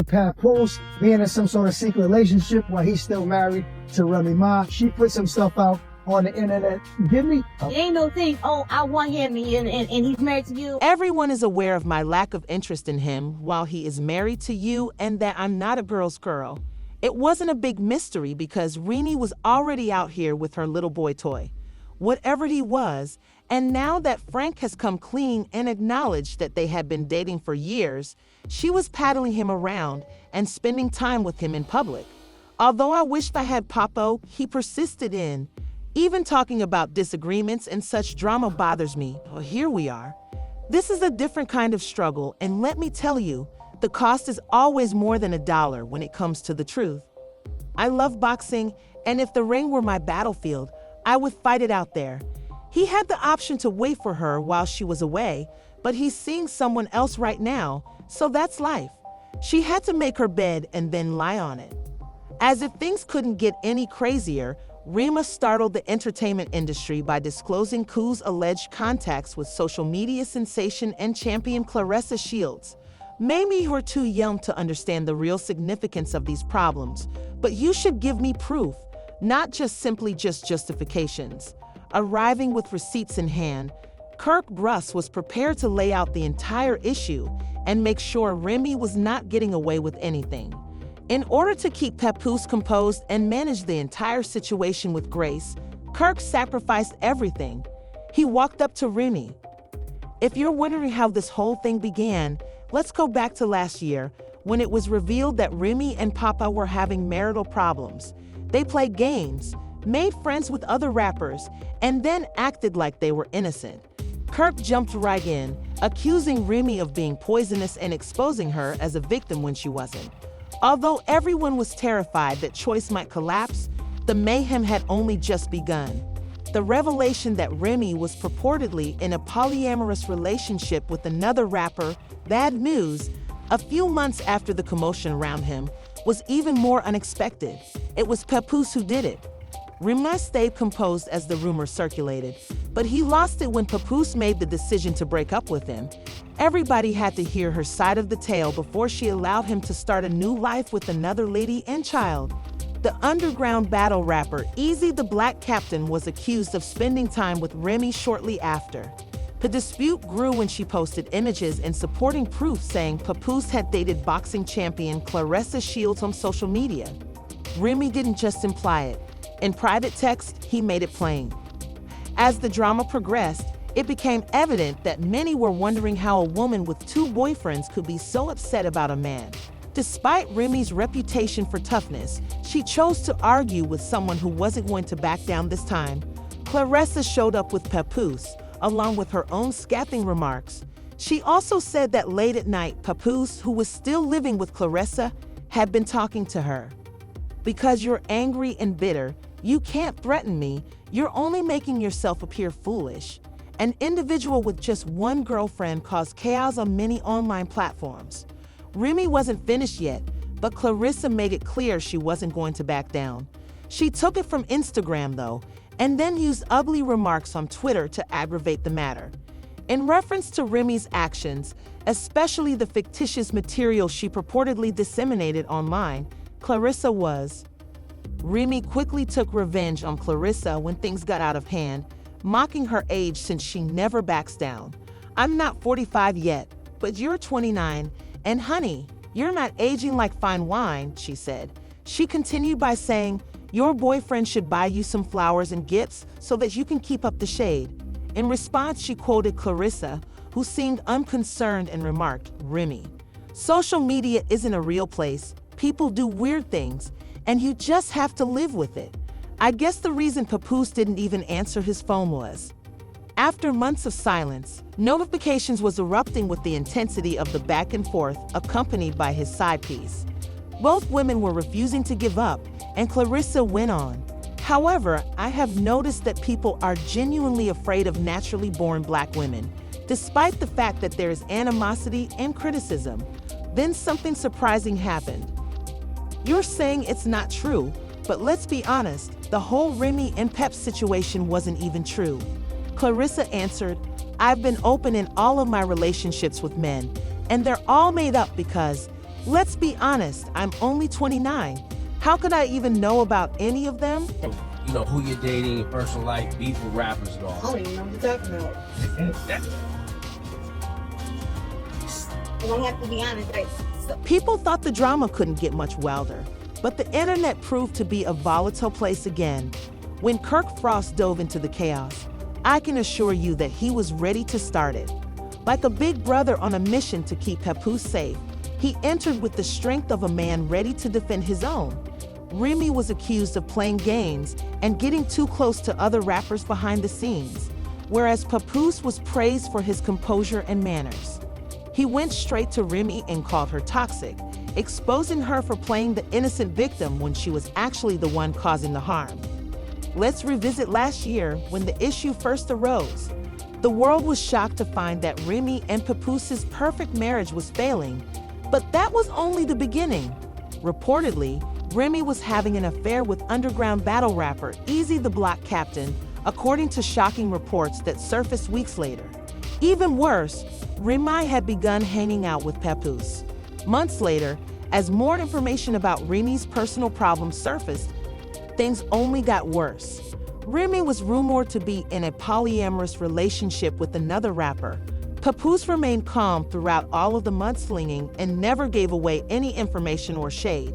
Papoose being in some sort of secret relationship while he's still married to Remy Ma. She put some stuff out on the internet. Give me. It ain't no thing, oh, I want him and he's married to you. Everyone is aware of my lack of interest in him while he is married to you and that I'm not a girl's girl. It wasn't a big mystery because Remy was already out here with her little boy toy, whatever he was, and now that Frank has come clean and acknowledged that they had been dating for years, she was paddling him around and spending time with him in public. Although I wished I had Papo, he persisted in. Even talking about disagreements and such drama bothers me. Well, here we are. This is a different kind of struggle, and let me tell you, the cost is always more than $1 when it comes to the truth. I love boxing, and if the ring were my battlefield, I would fight it out there. He had the option to wait for her while she was away, but he's seeing someone else right now, so that's life. She had to make her bed and then lie on it. As if things couldn't get any crazier, Remy startled the entertainment industry by disclosing Ku's alleged contacts with social media sensation and champion Claressa Shields. Maybe you're too young to understand the real significance of these problems, but you should give me proof, not just simply justifications. Arriving with receipts in hand, Kirk Bruss was prepared to lay out the entire issue and make sure Remy was not getting away with anything. In order to keep Papoose composed and manage the entire situation with grace, Kirk sacrificed everything. He walked up to Remy. If you're wondering how this whole thing began, let's go back to last year when it was revealed that Remy and Papa were having marital problems. They played games, made friends with other rappers, and then acted like they were innocent. Kirk jumped right in, accusing Remy of being poisonous and exposing her as a victim when she wasn't. Although everyone was terrified that Choice might collapse, the mayhem had only just begun. The revelation that Remy was purportedly in a polyamorous relationship with another rapper, Bad News, a few months after the commotion around him, was even more unexpected. It was Papoose who did it. Remy stayed composed as the rumor circulated, but he lost it when Papoose made the decision to break up with him. Everybody had to hear her side of the tale before she allowed him to start a new life with another lady and child. The underground battle rapper Easy the Black Captain was accused of spending time with Remy shortly after. The dispute grew when she posted images and supporting proof saying Papoose had dated boxing champion Claressa Shields on social media. Remy didn't just imply it. In private text, he made it plain. As the drama progressed, it became evident that many were wondering how a woman with 2 boyfriends could be so upset about a man. Despite Remy's reputation for toughness, she chose to argue with someone who wasn't going to back down this time. Claressa showed up with Papoose, along with her own scathing remarks. She also said that late at night, Papoose, who was still living with Claressa, had been talking to her. Because you're angry and bitter, you can't threaten me, you're only making yourself appear foolish. An individual with just one girlfriend caused chaos on many online platforms. Remy wasn't finished yet, but Claressa made it clear she wasn't going to back down. She took it from Instagram, though, and then used ugly remarks on Twitter to aggravate the matter. In reference to Remy's actions, especially the fictitious material she purportedly disseminated online, Claressa was. Remy quickly took revenge on Claressa when things got out of hand, mocking her age since she never backs down. I'm not 45 yet, but you're 29, and honey, you're not aging like fine wine, she said. She continued by saying, your boyfriend should buy you some flowers and gifts so that you can keep up the shade. In response, she quoted Claressa, who seemed unconcerned and remarked, Remy, social media isn't a real place. People do weird things, and you just have to live with it. I guess the reason Papoose didn't even answer his phone was. After months of silence, notifications was erupting with the intensity of the back and forth, accompanied by his side piece. Both women were refusing to give up, and Claressa went on. However, I have noticed that people are genuinely afraid of naturally born Black women, despite the fact that there is animosity and criticism. Then something surprising happened. You're saying it's not true, but let's be honest, the whole Remy and Pep situation wasn't even true. Claressa answered, I've been open in all of my relationships with men, and they're all made up because Let's be honest, I'm only 29. How could I even know about any of them? You know, who you're dating, your personal life, beef with rappers and all. I don't even know what you're talking about. And I have to be honest, People thought the drama couldn't get much wilder, but the internet proved to be a volatile place again. When Kirk Frost dove into the chaos, I can assure you that he was ready to start it. Like a big brother on a mission to keep Papoose safe, he entered with the strength of a man ready to defend his own. Remy was accused of playing games and getting too close to other rappers behind the scenes, whereas Papoose was praised for his composure and manners. He went straight to Remy and called her toxic, exposing her for playing the innocent victim when she was actually the one causing the harm. Let's revisit last year when the issue first arose. The world was shocked to find that Remy and Papoose's perfect marriage was failing, but that was only the beginning. Reportedly, Remy was having an affair with underground battle rapper Easy the Block Captain, according to shocking reports that surfaced weeks later. Even worse, Remy had begun hanging out with Papoose. Months later, as more information about Remy's personal problems surfaced, things only got worse. Remy was rumored to be in a polyamorous relationship with another rapper. Papoose remained calm throughout all of the mudslinging and never gave away any information or shade.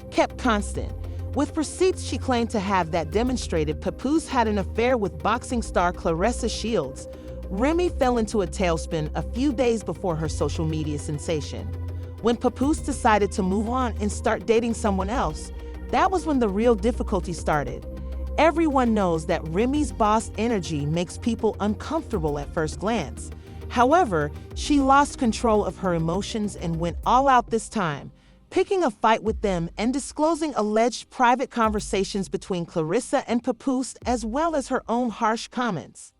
Kept constant. With receipts she claimed to have that demonstrated Papoose had an affair with boxing star Claressa Shields, Remy fell into a tailspin a few days before her social media sensation. When Papoose decided to move on and start dating someone else, that was when the real difficulty started. Everyone knows that Remy's boss energy makes people uncomfortable at first glance. However, she lost control of her emotions and went all out this time, picking a fight with them and disclosing alleged private conversations between Claressa and Papoose, as well as her own harsh comments.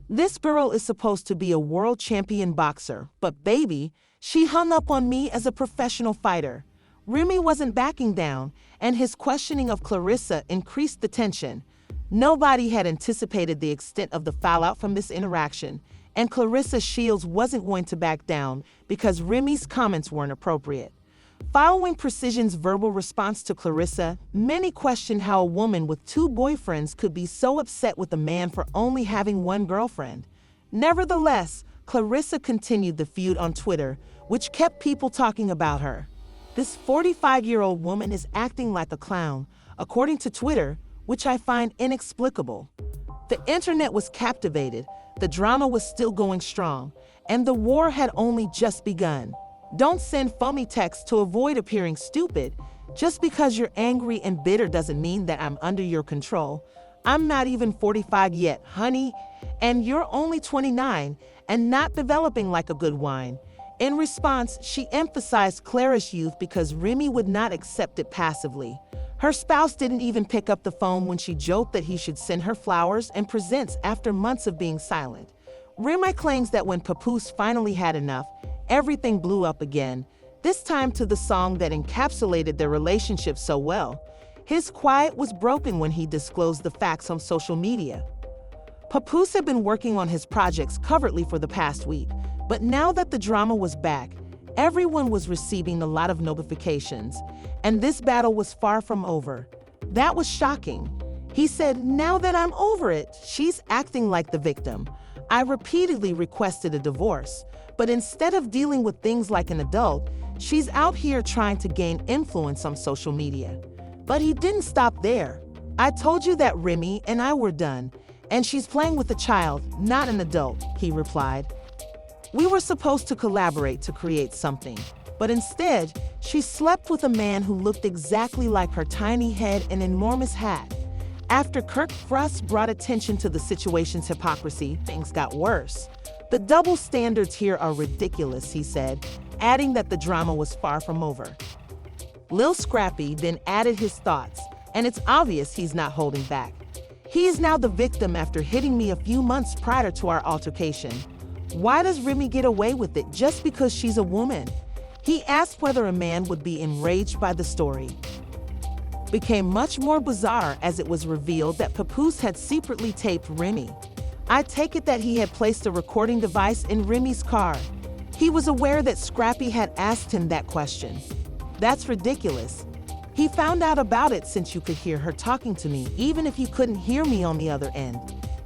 This girl is supposed to be a world champion boxer, but baby, she hung up on me as a professional fighter. Remy wasn't backing down, and his questioning of Claressa increased the tension. Nobody had anticipated the extent of the fallout from this interaction, and Claressa Shields wasn't going to back down because Remy's comments weren't appropriate. Following Precision's verbal response to Claressa, many questioned how a woman with two boyfriends could be so upset with a man for only having one girlfriend. Nevertheless, Claressa continued the feud on Twitter, which kept people talking about her. This 45-year-old woman is acting like a clown, according to Twitter, which I find inexplicable. The internet was captivated, the drama was still going strong, and the war had only just begun. Don't send phony texts to avoid appearing stupid. Just because you're angry and bitter doesn't mean that I'm under your control. I'm not even 45 yet, honey, and you're only 29 and not developing like a good wine. In response, she emphasized Clara's youth because Remy would not accept it passively. Her spouse didn't even pick up the phone when she joked that he should send her flowers and presents after months of being silent. Remy claims that when Papoose finally had enough, everything blew up again, this time to the song that encapsulated their relationship so well. His quiet was broken when he disclosed the facts on social media. Papoose had been working on his projects covertly for the past week, but now that the drama was back, everyone was receiving a lot of notifications, and this battle was far from over. That was shocking. He said, "Now that I'm over it, she's acting like the victim. I repeatedly requested a divorce, but instead of dealing with things like an adult, she's out here trying to gain influence on social media." But he didn't stop there. "I told you that Remy and I were done, and she's playing with a child, not an adult," he replied. "We were supposed to collaborate to create something, but instead, she slept with a man who looked exactly like her tiny head and enormous hat." After Kirk Frost brought attention to the situation's hypocrisy, things got worse. "The double standards here are ridiculous," he said, adding that the drama was far from over. Lil Scrappy then added his thoughts, and it's obvious he's not holding back. "He is now the victim after hitting me a few months prior to our altercation. Why does Remy get away with it just because she's a woman?" He asked whether a man would be enraged by the story. Became much more bizarre as it was revealed that Papoose had secretly taped Remy. I take it that he had placed a recording device in Remy's car. He was aware that Scrappy had asked him that question. That's ridiculous. He found out about it since you could hear her talking to me, even if you couldn't hear me on the other end.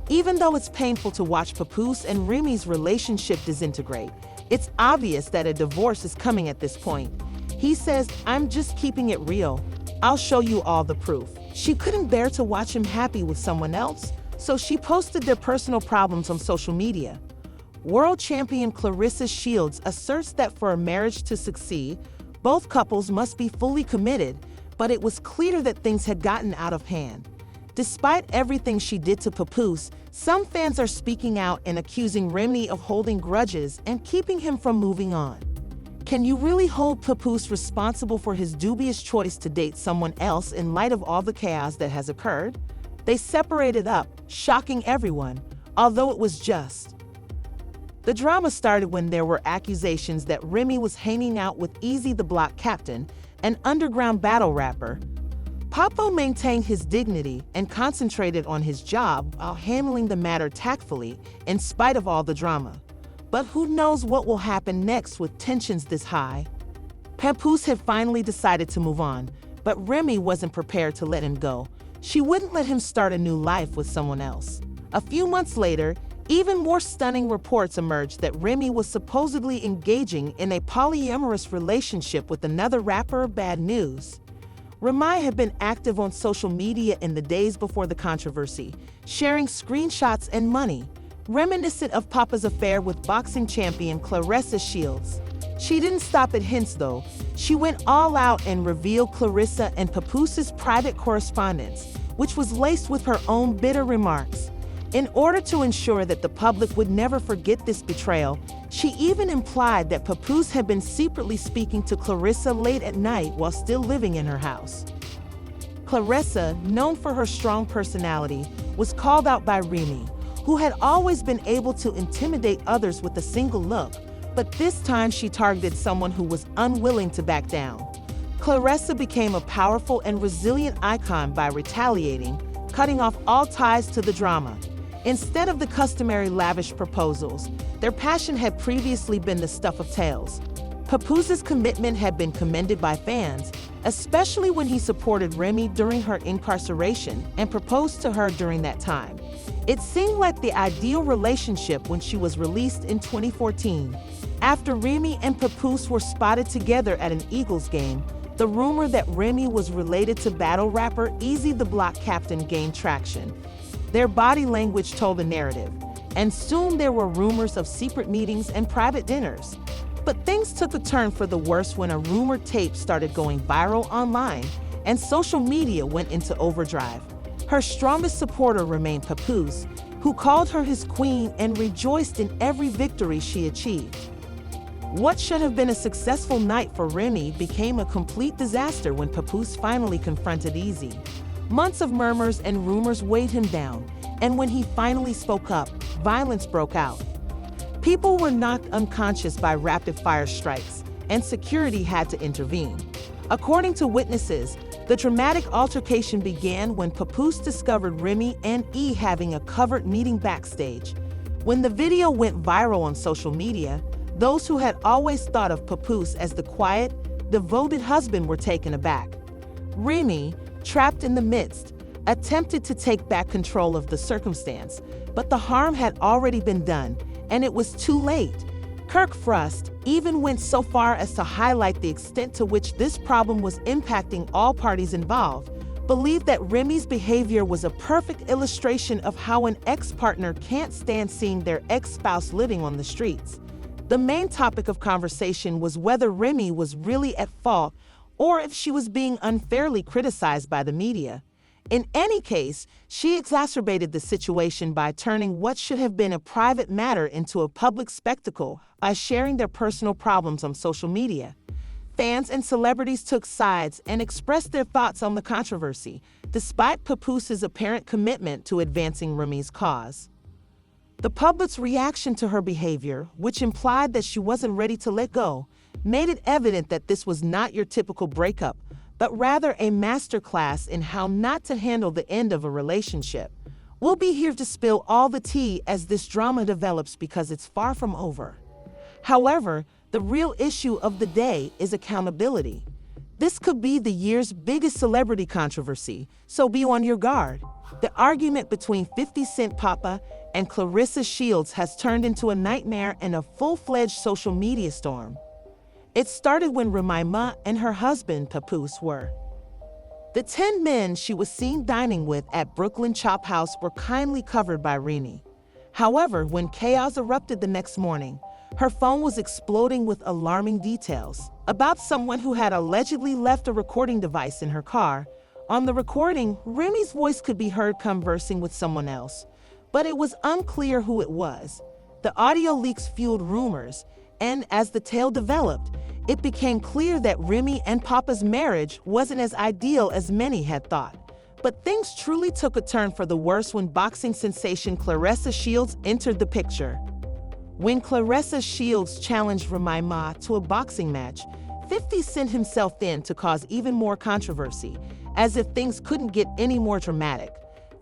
Even though it's painful to watch Papoose and Remy's relationship disintegrate, it's obvious that a divorce is coming at this point. He says, "I'm just keeping it real. I'll show you all the proof." She couldn't bear to watch him happy with someone else, so she posted their personal problems on social media. World champion Claressa Shields asserts that for a marriage to succeed, both couples must be fully committed, but it was clear that things had gotten out of hand. Despite everything she did to Papoose, some fans are speaking out and accusing Remy of holding grudges and keeping him from moving on. Can you really hold Papoose responsible for his dubious choice to date someone else in light of all the chaos that has occurred? They separated up, shocking everyone, although it was just. The drama started when there were accusations that Remy was hanging out with Easy the Block Captain, an underground battle rapper. Papo maintained his dignity and concentrated on his job while handling the matter tactfully in spite of all the drama. But who knows what will happen next with tensions this high? Papoose had finally decided to move on, but Remy wasn't prepared to let him go. She wouldn't let him start a new life with someone else. A few months later, even more stunning reports emerged that Remy was supposedly engaging in a polyamorous relationship with another rapper. Bad news. Remy had been active on social media in the days before the controversy, sharing screenshots and money, reminiscent of Papa's affair with boxing champion Claressa Shields. She didn't stop at hints though. She went all out and revealed Claressa and Papoose's private correspondence, which was laced with her own bitter remarks. In order to ensure that the public would never forget this betrayal, she even implied that Papoose had been secretly speaking to Claressa late at night while still living in her house. Claressa, known for her strong personality, was called out by Remy, who had always been able to intimidate others with a single look, but this time she targeted someone who was unwilling to back down. Claressa became a powerful and resilient icon by retaliating, cutting off all ties to the drama. Instead of the customary lavish proposals, their passion had previously been the stuff of tales. Papoose's commitment had been commended by fans, especially when he supported Remy during her incarceration and proposed to her during that time. It seemed like the ideal relationship when she was released in 2014. After Remy and Papoose were spotted together at an Eagles game, the rumor that Remy was related to battle rapper Easy the Block Captain gained traction. Their body language told the narrative, and soon there were rumors of secret meetings and private dinners. But things took a turn for the worse when a rumored tape started going viral online, and social media went into overdrive. Her strongest supporter remained Papoose, who called her his queen and rejoiced in every victory she achieved. What should have been a successful night for Remy became a complete disaster when Papoose finally confronted Easy. Months of murmurs and rumors weighed him down, and when he finally spoke up, violence broke out. People were knocked unconscious by rapid-fire strikes, and security had to intervene. According to witnesses, the dramatic altercation began when Papoose discovered Remy and E having a covered meeting backstage. When the video went viral on social media, those who had always thought of Papoose as the quiet, devoted husband were taken aback. Remy, trapped in the midst, attempted to take back control of the circumstance, but the harm had already been done, and it was too late. Kirk Frost even went so far as to highlight the extent to which this problem was impacting all parties involved, believed that Remy's behavior was a perfect illustration of how an ex-partner can't stand seeing their ex-spouse living on the streets. The main topic of conversation was whether Remy was really at fault or if she was being unfairly criticized by the media. In any case, she exacerbated the situation by turning what should have been a private matter into a public spectacle by sharing their personal problems on social media. Fans and celebrities took sides and expressed their thoughts on the controversy, despite Papoose's apparent commitment to advancing Remy's cause. The public's reaction to her behavior, which implied that she wasn't ready to let go, made it evident that this was not your typical breakup, but rather a masterclass in how not to handle the end of a relationship. We'll be here to spill all the tea as this drama develops because it's far from over. However, the real issue of the day is accountability. This could be the year's biggest celebrity controversy, so be on your guard. The argument between 50 Cent Papa and Claressa Shields has turned into a nightmare and a full-fledged social media storm. It started when Remy Ma and her husband Papoose were. The 10 men she was seen dining with at Brooklyn Chop House were kindly covered by Remy. However, when chaos erupted the next morning, her phone was exploding with alarming details about someone who had allegedly left a recording device in her car. On the recording, Remy's voice could be heard conversing with someone else, but it was unclear who it was. The audio leaks fueled rumors, and as the tale developed, it became clear that Remy and Papa's marriage wasn't as ideal as many had thought. But things truly took a turn for the worse when boxing sensation Claressa Shields entered the picture. When Claressa Shields challenged Remy Ma to a boxing match, 50 sent himself in to cause even more controversy, as if things couldn't get any more dramatic.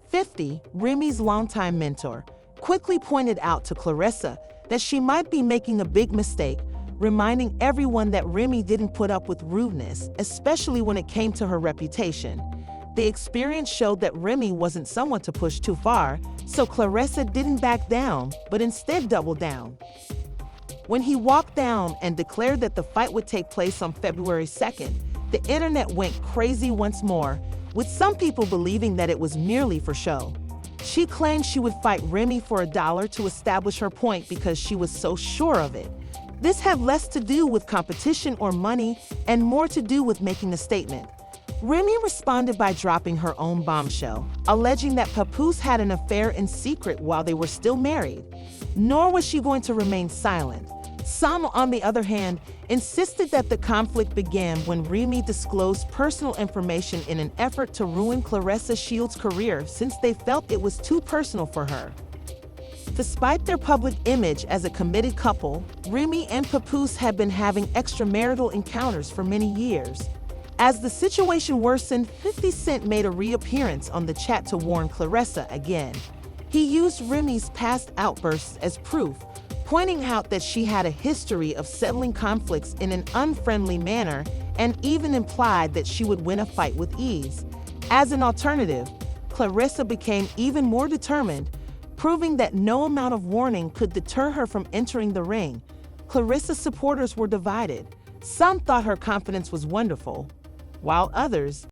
50, Remy's longtime mentor, quickly pointed out to Claressa that she might be making a big mistake, reminding everyone that Remy didn't put up with rudeness, especially when it came to her reputation. The experience showed that Remy wasn't someone to push too far, so Claressa didn't back down, but instead doubled down. When he walked down and declared that the fight would take place on February 2nd, the internet went crazy once more, with some people believing that it was merely for show. She claimed she would fight Remy for $1 to establish her point because she was so sure of it. This had less to do with competition or money and more to do with making a statement. Remy responded by dropping her own bombshell, alleging that Papoose had an affair in secret while they were still married. Nor was she going to remain silent. Some, on the other hand, insisted that the conflict began when Remy disclosed personal information in an effort to ruin Claressa Shields' career since they felt it was too personal for her. Despite their public image as a committed couple, Remy and Papoose had been having extramarital encounters for many years. As the situation worsened, 50 Cent made a reappearance on the chat to warn Claressa again. He used Remy's past outbursts as proof, pointing out that she had a history of settling conflicts in an unfriendly manner and even implied that she would win a fight with ease. As an alternative, Claressa became even more determined, proving that no amount of warning could deter her from entering the ring. Claressa's supporters were divided. Some thought her confidence was wonderful, while others